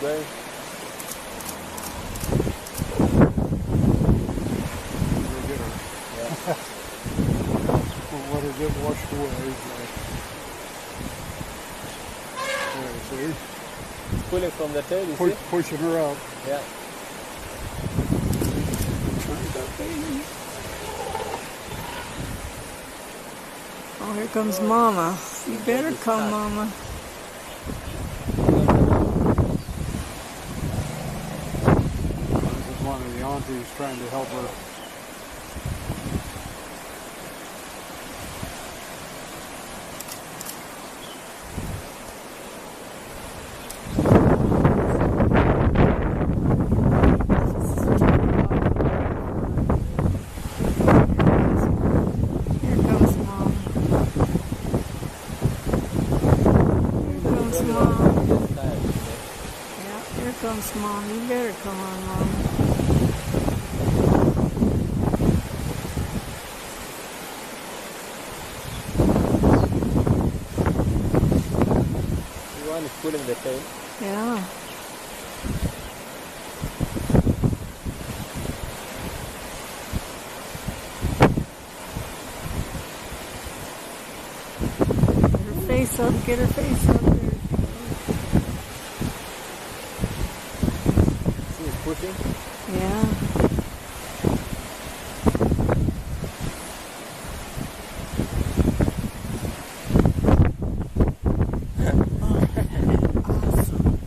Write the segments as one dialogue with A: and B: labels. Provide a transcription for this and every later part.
A: way. Yeah.
B: We'll let her get washed away. There, see?
A: Pulling from the tail, you see?
B: Pushing her up.
A: Yeah.
C: Oh, here comes Mama. You better come, Mama.
B: This is one of the aunties trying to help her.
C: Here comes Mom. You better come on, Mom.
A: The one is pulling the tail.
C: Yeah. Get her face up. Get her face up there.
A: Pushing?
C: Yeah. Awesome.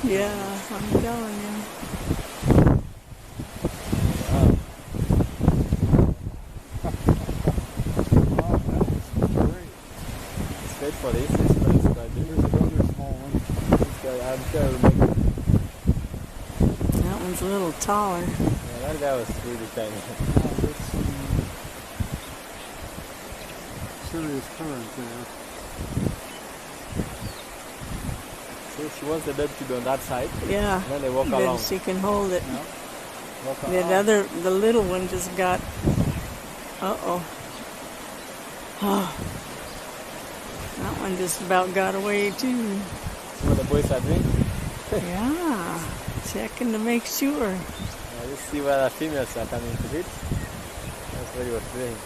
C: Yeah, I'm telling you.
A: Wait for this is quite big.
B: Here's another small one.
A: This guy, I'm sure will make it.
C: That one's a little taller.
A: Yeah, that guy was really tiny.
B: There's some serious current there.
A: See, she wants the baby to be on that side.
C: Yeah.
A: And then they walk
C: Then
A: along.
C: she can hold it.
B: Yeah.
A: Walk
C: The little one just got. Uh-oh. Oh. That one just about got away too.
A: See what the boys are doing?
C: Yeah. Checking to make sure.
A: Let's see where the females are coming to hit. That's what he was doing.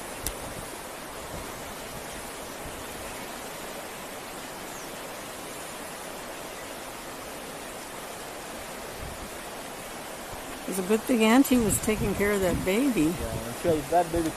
C: It was a good thing Auntie was taking care of that baby.
A: Yeah, I'm sure if that baby